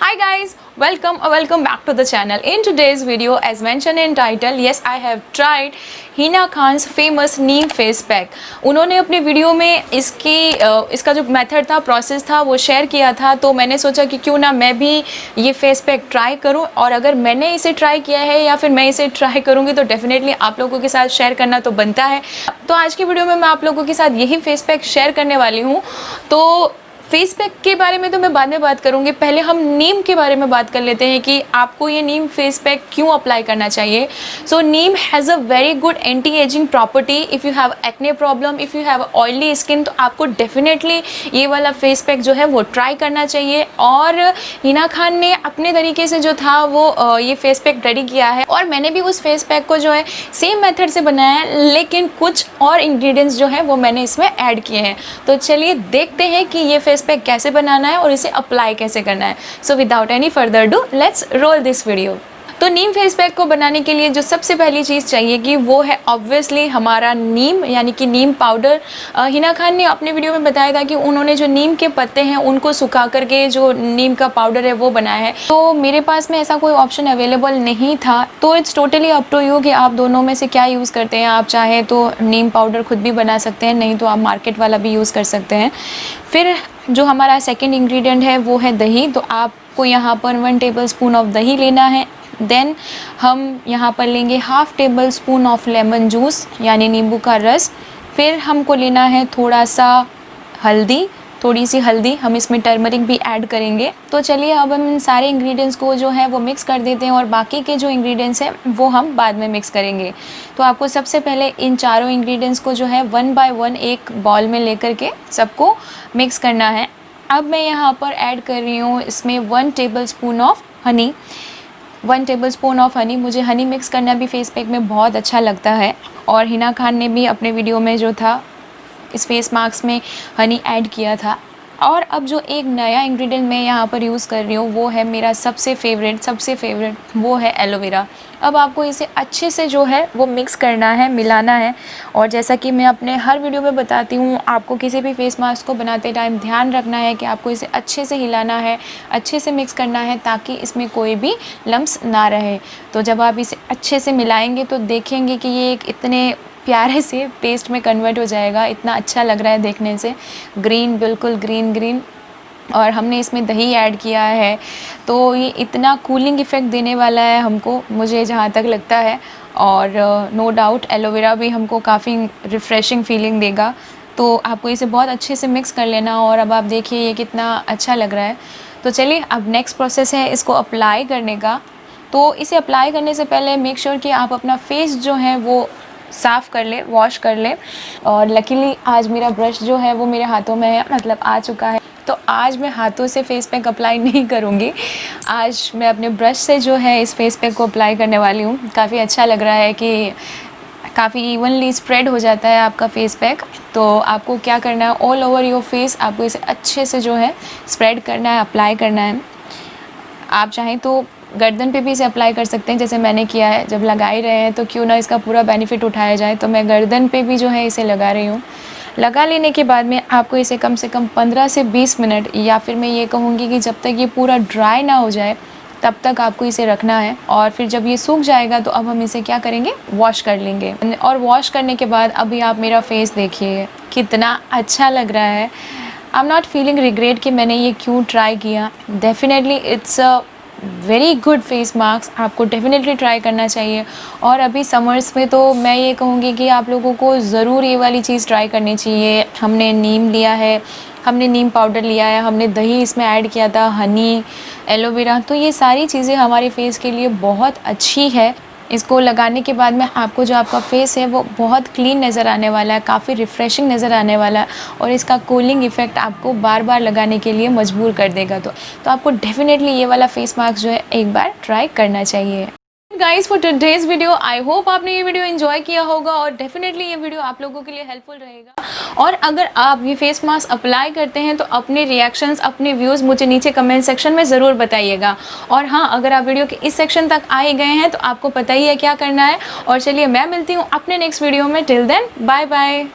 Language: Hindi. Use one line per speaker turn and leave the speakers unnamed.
Hi guys, welcome back to the channel. In today's video, as mentioned in title, yes, I have tried Heena Khan's famous neem face pack. उन्होंने अपने वीडियो में इसका जो मेथड था, प्रोसेस था, वो शेयर किया था। तो मैंने सोचा कि क्यों ना मैं भी ये फेस पैक ट्राई करूं, और अगर मैंने इसे ट्राई किया है या फिर मैं इसे ट्राई करूंगी तो डेफिनेटली आप लोगों के साथ शेयर करना तो बनता है। तो आज की वीडियो में मैं आप लोगों के साथ यही फेस पैक शेयर करने वाली हूँ। तो फेस पैक के बारे में तो मैं बाद में बात करूंगी, पहले हम नीम के बारे में बात कर लेते हैं कि आपको ये नीम फेस पैक क्यों अप्लाई करना चाहिए। So neem has a very good anti ageing property. If you have acne problem, if you have oily skin, तो आपको डेफिनेटली ये वाला फेस पैक जो है वो ट्राई करना चाहिए। और हीना खान ने अपने तरीके से जो था वो ये फेस पैक रेडी किया है, और मैंने भी उस फेस पैक को जो है सेम मेथड से बनाया है, लेकिन कुछ और इंग्रेडिएंट्स जो है वो मैंने इसमें ऐड किए हैं। तो चलिए देखते हैं कि ये फेस पैक कैसे बनाना है और इसे अप्लाई कैसे करना है। So without any further do, let's roll this video. तो नीम फेस पैक को बनाने के लिए जो सबसे पहली चीज़ चाहिए कि वो है ऑब्वियसली हमारा नीम, यानी कि नीम पाउडर। हीना खान ने अपने वीडियो में बताया था कि उन्होंने जो नीम के पत्ते हैं उनको सुखा करके जो नीम का पाउडर है वो बनाया है। तो मेरे पास में ऐसा कोई ऑप्शन अवेलेबल नहीं था, तो it's totally up to you कि आप दोनों में से क्या यूज़ करते हैं। आप चाहे तो नीम पाउडर खुद भी बना सकते हैं, नहीं तो आप मार्केट वाला भी यूज़ कर सकते हैं। फिर जो हमारा सेकेंड इंग्रेडिएंट है वो है दही। तो आपको यहाँ पर 1 टेबल स्पून ऑफ दही लेना है। देन हम यहाँ पर लेंगे 1/2 table spoon of lemon juice, यानी नींबू का रस। फिर हमको लेना है थोड़ा सा हल्दी, थोड़ी सी हल्दी, हम इसमें टर्मरिक भी ऐड करेंगे। तो चलिए अब हम इन सारे इंग्रेडिएंट्स को जो है वो मिक्स कर देते हैं, और बाकी के जो इंग्रेडिएंट्स हैं वो हम बाद में मिक्स करेंगे। तो आपको सबसे पहले इन चारों इंग्रेडिएंट्स को जो है 1 बाय 1 एक बॉल में लेकर के सबको मिक्स करना है। अब मैं यहाँ पर ऐड कर रही हूँ इसमें 1 table spoon of honey. 1 table spoon of honey. मुझे हनी मिक्स करना भी फेस पैक में बहुत अच्छा लगता है, और हीना खान ने भी अपने वीडियो में जो था इस फेस मास्क में हनी ऐड किया था। और अब जो एक नया इंग्रेडिएंट मैं यहाँ पर यूज़ कर रही हूँ वो है मेरा सबसे फेवरेट, वो है एलोवेरा। अब आपको इसे अच्छे से जो है वो मिक्स करना है, मिलाना है। और जैसा कि मैं अपने हर वीडियो में बताती हूँ, आपको किसी भी फेस मास्क को बनाते टाइम ध्यान रखना है कि आपको इसे अच्छे से हिलाना है, अच्छे से मिक्स करना है, ताकि इसमें कोई भी लम्स ना रहे। तो जब आप इसे अच्छे से मिलाएंगे तो देखेंगे कि ये एक इतने प्यारे से पेस्ट में कन्वर्ट हो जाएगा। इतना अच्छा लग रहा है देखने से, ग्रीन, बिल्कुल ग्रीन। और हमने इसमें दही ऐड किया है, तो ये इतना कूलिंग इफ़ेक्ट देने वाला है हमको, मुझे जहाँ तक लगता है। और नो डाउट एलोवेरा भी हमको काफ़ी रिफ़्रेशिंग फीलिंग देगा। तो आपको इसे बहुत अच्छे से मिक्स कर लेना। और अब आप देखिए ये कितना अच्छा लग रहा है। तो चलिए अब नेक्स्ट प्रोसेस है इसको अप्लाई करने का। तो इसे अप्लाई करने से पहले मेक श्योर कि आप अपना फेस जो है वो साफ़ कर ले, वॉश कर ले। और लकीली आज मेरा ब्रश जो है वो मेरे हाथों में है, मतलब आ चुका है। तो आज मैं हाथों से फेस पैक अप्लाई नहीं करूँगी, आज मैं अपने ब्रश से जो है इस फेस पैक को अप्लाई करने वाली हूँ। काफ़ी अच्छा लग रहा है कि काफ़ी इवनली स्प्रेड हो जाता है आपका फेस पैक। तो आपको क्या करना है, ऑल ओवर योर फेस आपको इसे अच्छे से जो है स्प्रेड करना है, अप्लाई करना है। आप चाहें तो गर्दन पे भी इसे अप्लाई कर सकते हैं, जैसे मैंने किया है। जब लगा ही रहे हैं तो क्यों ना इसका पूरा बेनिफिट उठाया जाए। तो मैं गर्दन पे भी जो है इसे लगा रही हूँ। लगा लेने के बाद में आपको इसे कम से कम 15 से 20 मिनट, या फिर मैं ये कहूँगी कि जब तक ये पूरा ड्राई ना हो जाए तब तक आपको इसे रखना है। और फिर जब ये सूख जाएगा तो अब हम इसे क्या करेंगे, वॉश कर लेंगे। और वॉश करने के बाद अभी आप मेरा फेस देखिए कितना अच्छा लग रहा है। I am not feeling regret कि मैंने ये क्यों ट्राई किया। Definitely it's a very good face mask, आपको डेफिनेटली ट्राई करना चाहिए। और अभी समर्स में तो मैं ये कहूँगी कि आप लोगों को ज़रूर ये वाली चीज़ ट्राई करनी चाहिए। हमने नीम लिया है, हमने नीम पाउडर लिया है, हमने दही इसमें ऐड किया था, हनी, एलोवेरा। तो ये सारी चीज़ें हमारे फेस के लिए बहुत अच्छी है। इसको लगाने के बाद में आपको जो आपका फेस है वो बहुत क्लीन नज़र आने वाला है, काफ़ी रिफ़्रेशिंग नज़र आने वाला है। और इसका कूलिंग इफ़ेक्ट आपको बार बार लगाने के लिए मजबूर कर देगा। तो आपको डेफिनेटली ये वाला फेस मास्क जो है एक बार ट्राई करना चाहिए। Guys for today's video, I hope आपने ये वीडियो एंजॉय किया होगा, और डेफिनेटली ये वीडियो आप लोगों के लिए हेल्पफुल रहेगा। और अगर आप ये फेस मास्क अप्लाई करते हैं तो अपने रिएक्शंस, अपने व्यूज़ मुझे नीचे कमेंट सेक्शन में ज़रूर बताइएगा। और हाँ, अगर आप वीडियो के इस सेक्शन तक आए गए हैं तो आपको पता ही है क्या करना है। और चलिए मैं मिलती हूँ अपने नेक्स्ट वीडियो में। Till then bye bye.